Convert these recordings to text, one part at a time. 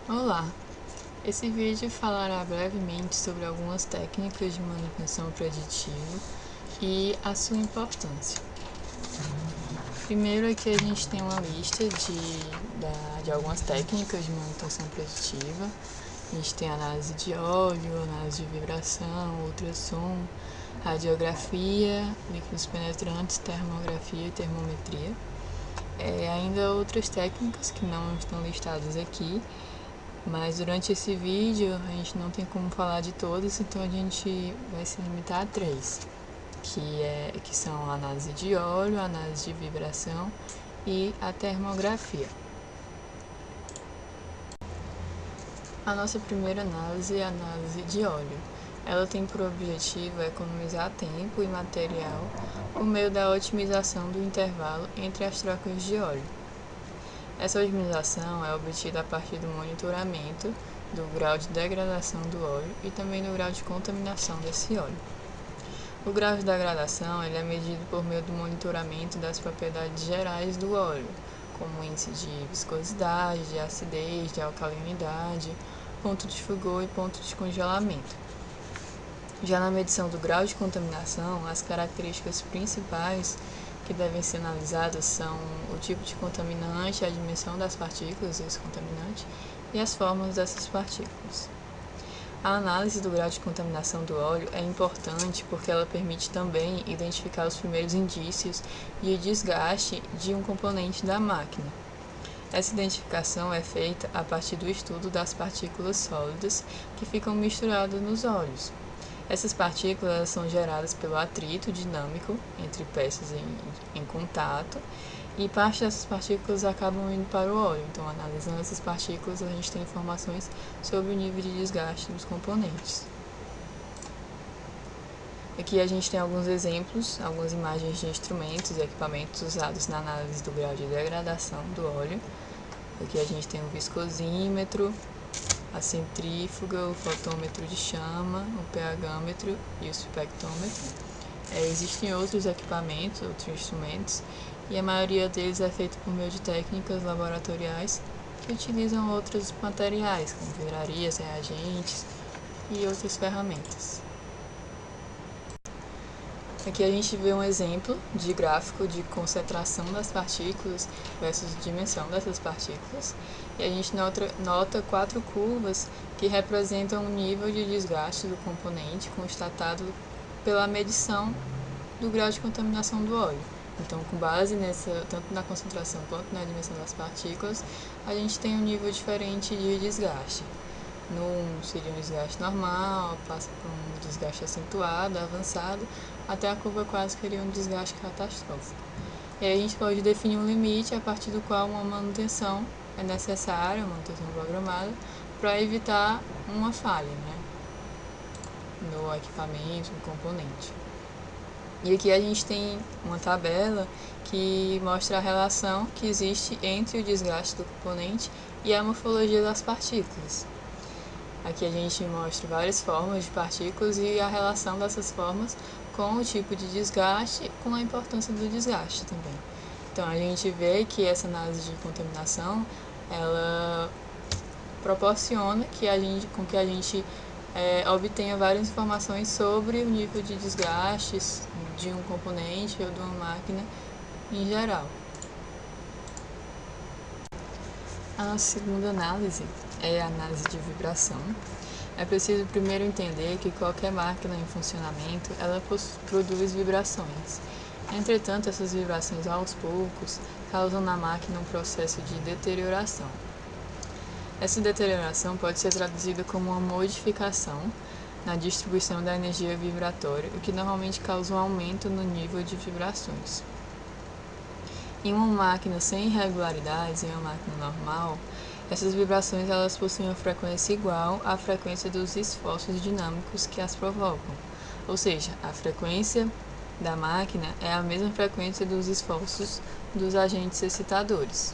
Olá! Esse vídeo falará brevemente sobre algumas técnicas de manutenção preditiva e a sua importância. Primeiro aqui a gente tem uma lista de algumas técnicas de manutenção preditiva. A gente tem análise de óleo, análise de vibração, ultrassom, radiografia, líquidos penetrantes, termografia e termometria. Ainda outras técnicas que não estão listadas aqui, mas durante esse vídeo a gente não tem como falar de todas, então a gente vai se limitar a 3, que são a análise de óleo, a análise de vibração e a termografia. A nossa primeira análise é a análise de óleo. Ela tem por objetivo economizar tempo e material por meio da otimização do intervalo entre as trocas de óleo. Essa otimização é obtida a partir do monitoramento do grau de degradação do óleo e também do grau de contaminação desse óleo. O grau de degradação ele é medido por meio do monitoramento das propriedades gerais do óleo, como índice de viscosidade, de acidez, de alcalinidade, ponto de fulgor e ponto de congelamento. Já na medição do grau de contaminação, as características principais que devem ser analisadas são o tipo de contaminante, a dimensão das partículas desse contaminante e as formas dessas partículas. A análise do grau de contaminação do óleo é importante porque ela permite também identificar os primeiros indícios de desgaste de um componente da máquina. Essa identificação é feita a partir do estudo das partículas sólidas que ficam misturadas nos óleos. Essas partículas são geradas pelo atrito dinâmico entre peças em contato e parte dessas partículas acabam indo para o óleo. Então, analisando essas partículas, a gente tem informações sobre o nível de desgaste dos componentes. Aqui a gente tem alguns exemplos, algumas imagens de instrumentos e equipamentos usados na análise do grau de degradação do óleo. Aqui a gente tem o viscosímetro, a centrífuga, o fotômetro de chama, o pHmetro e o espectrômetro. Existem outros equipamentos, outros instrumentos, e a maioria deles é feita por meio de técnicas laboratoriais que utilizam outros materiais, como vidrarias, reagentes e outras ferramentas. Aqui a gente vê um exemplo de gráfico de concentração das partículas versus dimensão dessas partículas. E a gente nota 4 curvas que representam o nível de desgaste do componente constatado pela medição do grau de contaminação do óleo. Então, com base tanto na concentração quanto na dimensão das partículas, a gente tem um nível diferente de desgaste. No 1 seria um desgaste normal, passa por um desgaste acentuado, avançado, até a curva 4 seria um desgaste catastrófico. E aí a gente pode definir um limite a partir do qual uma manutenção é necessária, uma manutenção programada, para evitar uma falha, no equipamento, no componente. E aqui a gente tem uma tabela que mostra a relação que existe entre o desgaste do componente e a morfologia das partículas. Aqui a gente mostra várias formas de partículas e a relação dessas formas com o tipo de desgaste, com a importância do desgaste também. Então a gente vê que essa análise de contaminação, ela proporciona que a gente obtenha várias informações sobre o nível de desgastes de um componente ou de uma máquina em geral. A nossa segunda análise é a análise de vibração. É preciso primeiro entender que qualquer máquina em funcionamento, ela produz vibrações. Entretanto, essas vibrações aos poucos causam na máquina um processo de deterioração. Essa deterioração pode ser traduzida como uma modificação na distribuição da energia vibratória, o que normalmente causa um aumento no nível de vibrações. Em uma máquina sem irregularidades, em uma máquina normal, essas vibrações elas possuem uma frequência igual à frequência dos esforços dinâmicos que as provocam. Ou seja, a frequência da máquina é a mesma frequência dos esforços dos agentes excitadores.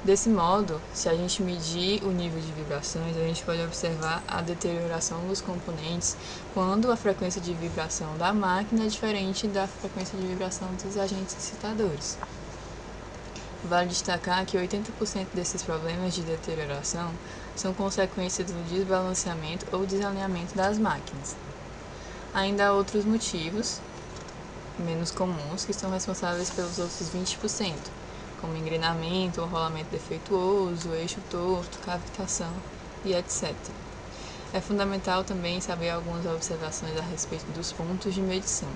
Desse modo, se a gente medir o nível de vibrações, a gente pode observar a deterioração dos componentes quando a frequência de vibração da máquina é diferente da frequência de vibração dos agentes excitadores. Vale destacar que 80% desses problemas de deterioração são consequência do desbalanceamento ou desalinhamento das máquinas. Ainda há outros motivos, menos comuns, que são responsáveis pelos outros 20%, como engrenamento ou rolamento defeituoso, eixo torto, cavitação e etc. É fundamental também saber algumas observações a respeito dos pontos de medição.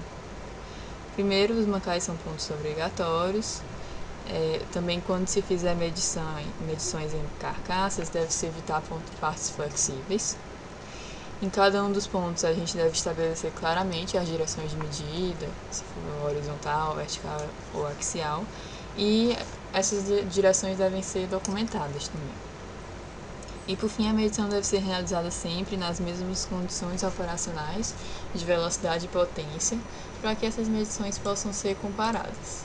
Primeiro, os mancais são pontos obrigatórios. Também, quando se fizer medições em carcaças, deve-se evitar partes flexíveis. Em cada um dos pontos, a gente deve estabelecer claramente as direções de medida, se for horizontal, vertical ou axial, e essas direções devem ser documentadas também. E, por fim, a medição deve ser realizada sempre nas mesmas condições operacionais de velocidade e potência, para que essas medições possam ser comparadas.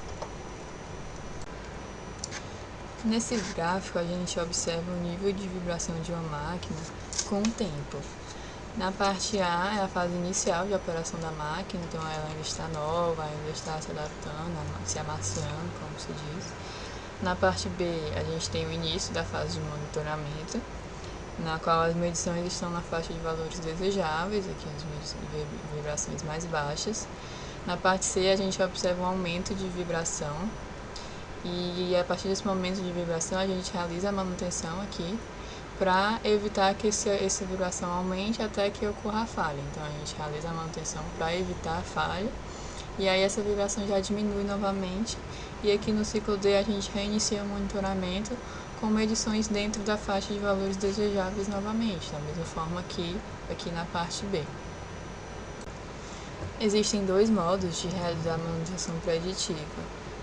Nesse gráfico, a gente observa o nível de vibração de uma máquina com o tempo. Na parte A é a fase inicial de operação da máquina, então ela ainda está nova, ainda está se adaptando, se amaciando, como se diz. Na parte B, a gente tem o início da fase de monitoramento, na qual as medições estão na faixa de valores desejáveis, aqui as vibrações mais baixas. Na parte C, a gente observa um aumento de vibração, e a partir desse momento de vibração, a gente realiza a manutenção aqui, para evitar que essa vibração aumente até que ocorra a falha. Então, a gente realiza a manutenção para evitar a falha, e aí essa vibração já diminui novamente, e aqui no ciclo D a gente reinicia o monitoramento com medições dentro da faixa de valores desejáveis novamente, da mesma forma que aqui na parte B. Existem dois modos de realizar a manutenção preditiva,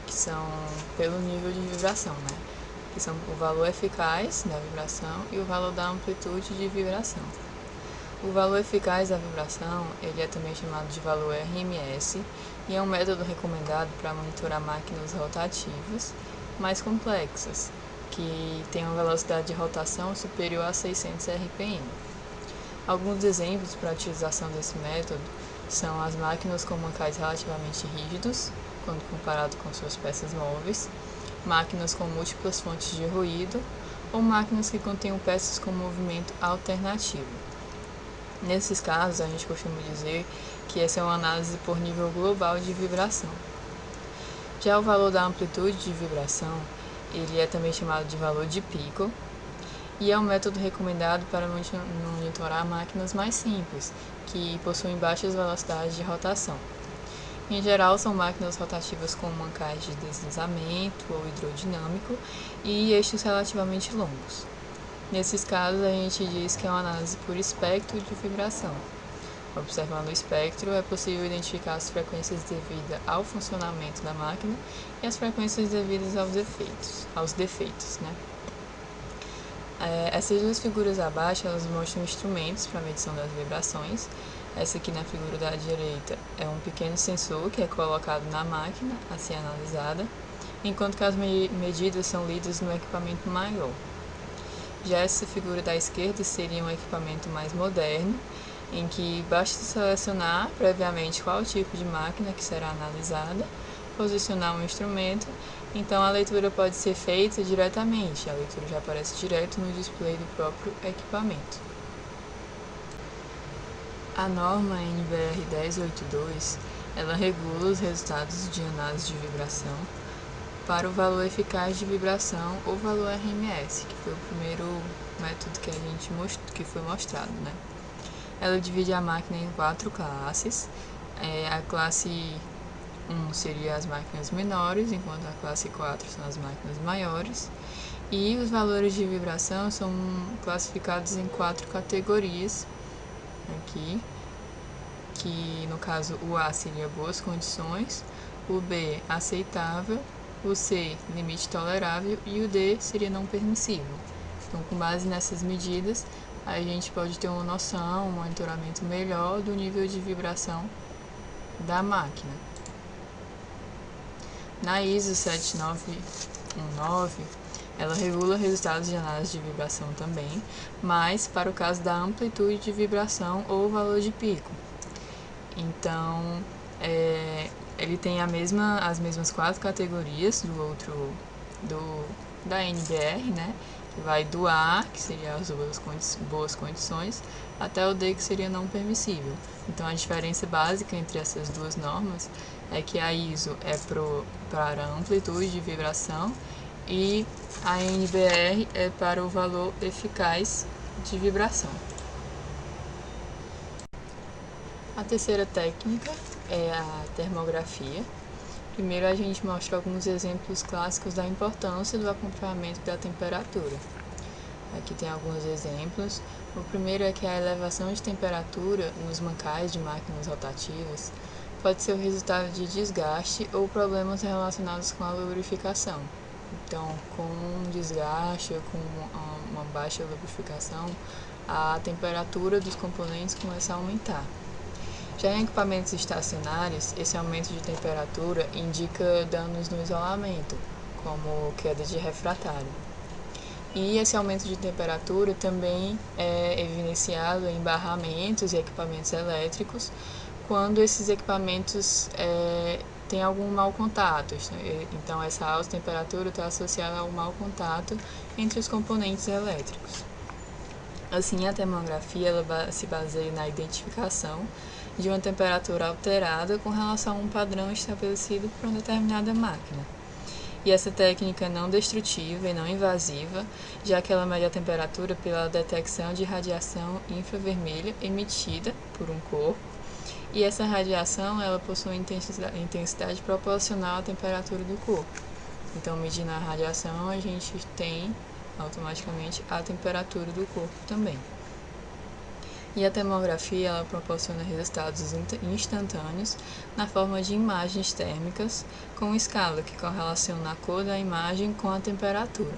que são pelo nível de vibração, que são o valor eficaz da vibração e o valor da amplitude de vibração. O valor eficaz da vibração, ele é também chamado de valor RMS, e é um método recomendado para monitorar máquinas rotativas mais complexas, que têm uma velocidade de rotação superior a 600 RPM. Alguns exemplos para a utilização desse método são as máquinas com mancais relativamente rígidos, quando comparado com suas peças móveis, máquinas com múltiplas fontes de ruído ou máquinas que contenham peças com movimento alternativo. Nesses casos, a gente costuma dizer que essa é uma análise por nível global de vibração. Já o valor da amplitude de vibração, ele é também chamado de valor de pico, e é um método recomendado para monitorar máquinas mais simples, que possuem baixas velocidades de rotação. Em geral, são máquinas rotativas com mancais de deslizamento ou hidrodinâmico e eixos relativamente longos. Nesses casos, a gente diz que é uma análise por espectro de vibração. Observando o espectro, é possível identificar as frequências devidas ao funcionamento da máquina e as frequências devidas aos defeitos. Essas duas figuras abaixo, elas mostram instrumentos para medição das vibrações. Essa aqui na figura da direita é um pequeno sensor que é colocado na máquina a ser analisada, enquanto que as medidas são lidas no equipamento maior. Já essa figura da esquerda seria um equipamento mais moderno, em que basta selecionar previamente qual tipo de máquina que será analisada, posicionar um instrumento, então a leitura pode ser feita diretamente, a leitura já aparece direto no display do próprio equipamento. A norma NBR 1082, ela regula os resultados de análise de vibração para o valor eficaz de vibração ou valor RMS, que foi o primeiro método que foi mostrado, Ela divide a máquina em 4 classes. A classe 1 seria as máquinas menores, enquanto a classe 4 são as máquinas maiores. E os valores de vibração são classificados em 4 categorias, aqui, que no caso o A seria boas condições, o B aceitável, o C limite tolerável e o D seria não permissível. Então, com base nessas medidas, a gente pode ter uma noção, um monitoramento melhor do nível de vibração da máquina. Na ISO 7919, ela regula resultados de análise de vibração também, mas para o caso da amplitude de vibração ou valor de pico. Então, ele tem as mesmas 4 categorias do outro da NBR, né? Que vai do A, que seria as boas condições, até o D, que seria não permissível. Então, a diferença básica entre essas duas normas é que a ISO é para a amplitude de vibração e a NBR é para o valor eficaz de vibração. A terceira técnica é a termografia. Primeiro, a gente mostra alguns exemplos clássicos da importância do acompanhamento da temperatura. Aqui tem alguns exemplos. O primeiro é que a elevação de temperatura nos mancais de máquinas rotativas pode ser o resultado de desgaste ou problemas relacionados com a lubrificação. Então, com desgaste ou com uma baixa lubrificação, a temperatura dos componentes começa a aumentar. Já em equipamentos estacionários, esse aumento de temperatura indica danos no isolamento, como queda de refratário. E esse aumento de temperatura também é evidenciado em barramentos e equipamentos elétricos, quando esses equipamentos têm algum mau contato. Então, essa alta temperatura está associada ao mau contato entre os componentes elétricos. Assim, a termografia ela se baseia na identificação de uma temperatura alterada com relação a um padrão estabelecido por uma determinada máquina. E essa técnica é não destrutiva e não invasiva, já que ela mede a temperatura pela detecção de radiação infravermelha emitida por um corpo, e essa radiação ela possui intensidade proporcional à temperatura do corpo. Então, medindo a radiação, a gente tem automaticamente a temperatura do corpo também. E a termografia ela proporciona resultados instantâneos na forma de imagens térmicas com escala, que correlaciona a cor da imagem com a temperatura.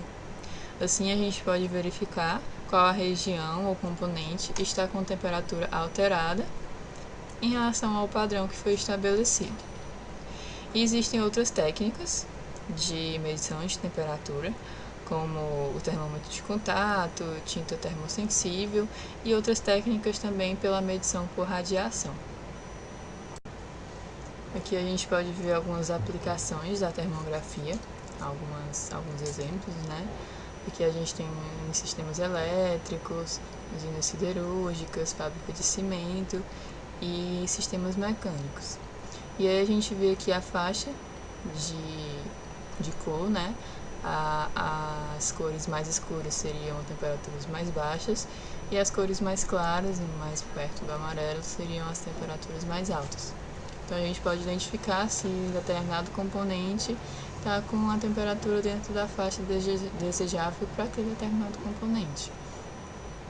Assim, a gente pode verificar qual a região ou componente está com temperatura alterada em relação ao padrão que foi estabelecido. E existem outras técnicas de medição de temperatura, como o termômetro de contato, tinta termossensível e outras técnicas também pela medição por radiação. Aqui a gente pode ver algumas aplicações da termografia, alguns exemplos, né? Aqui a gente tem em sistemas elétricos, usinas siderúrgicas, fábrica de cimento e sistemas mecânicos. E aí a gente vê aqui a faixa de cor, né? As cores mais escuras seriam temperaturas mais baixas e as cores mais claras, mais perto do amarelo, seriam as temperaturas mais altas. Então a gente pode identificar se determinado componente está com a temperatura dentro da faixa desejável para aquele determinado componente.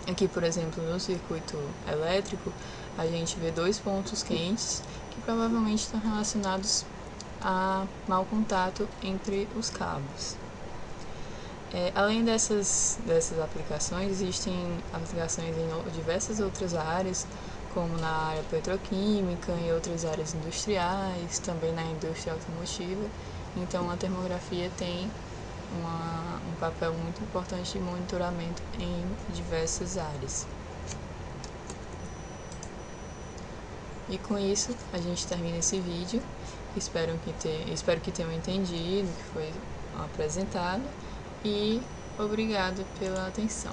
Aqui, por exemplo, no circuito elétrico, a gente vê dois pontos quentes que provavelmente estão relacionados a mau contato entre os cabos. Além dessas aplicações, existem aplicações em diversas outras áreas, como na área petroquímica, em outras áreas industriais, também na indústria automotiva. Então, a termografia tem um papel muito importante de monitoramento em diversas áreas. E com isso, a gente termina esse vídeo. Espero que tenham entendido o que foi apresentado. E obrigado pela atenção.